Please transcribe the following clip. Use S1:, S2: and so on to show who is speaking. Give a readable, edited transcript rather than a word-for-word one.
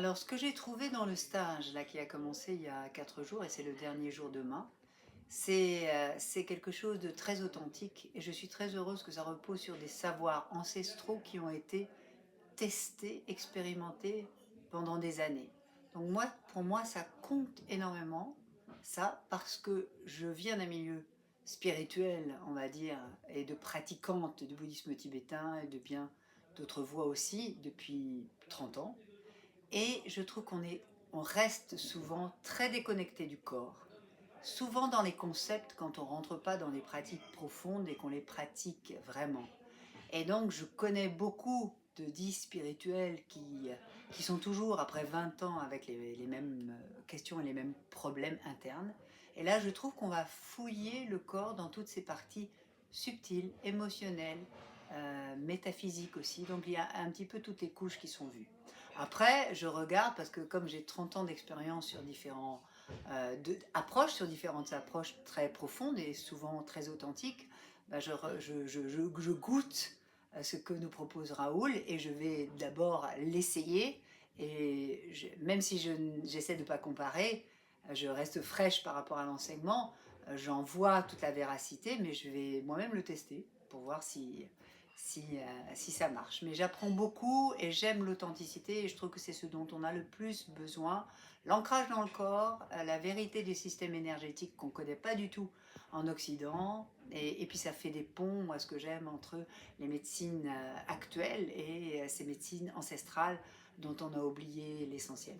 S1: Alors, ce que j'ai trouvé dans le stage là, qui a commencé il y a 4 jours et c'est le dernier jour demain, c'est quelque chose de très authentique et je suis très heureuse que ça repose sur des savoirs ancestraux qui ont été testés, expérimentés pendant des années. Donc moi, pour moi, ça compte énormément, ça, parce que je viens d'un milieu spirituel, on va dire, et de pratiquante du bouddhisme tibétain et de bien d'autres voies aussi depuis 30 ans. Et je trouve on reste souvent très déconnecté du corps, souvent dans les concepts quand on rentre pas dans les pratiques profondes et qu'on les pratique vraiment. Et donc je connais beaucoup de dits spirituels qui sont toujours après 20 ans avec les mêmes questions et les mêmes problèmes internes. Et là je trouve qu'on va fouiller le corps dans toutes ses parties subtiles, émotionnelles, métaphysiques aussi. Donc il y a un petit peu toutes les couches qui sont vues. Après, je regarde parce que comme j'ai 30 ans d'expérience sur approches, sur différentes approches très profondes et souvent très authentiques, bah, je goûte à ce que nous propose Raoul et je vais d'abord l'essayer. Et même si j'essaie de ne pas comparer, je reste fraîche par rapport à l'enseignement, j'en vois toute la véracité, mais je vais moi-même le tester pour voir si ça marche. Mais j'apprends beaucoup et j'aime l'authenticité et je trouve que c'est ce dont on a le plus besoin. L'ancrage dans le corps, la vérité du système énergétique qu'on ne connaît pas du tout en Occident. Et puis ça fait des ponts, moi ce que j'aime, entre les médecines actuelles et ces médecines ancestrales dont on a oublié l'essentiel.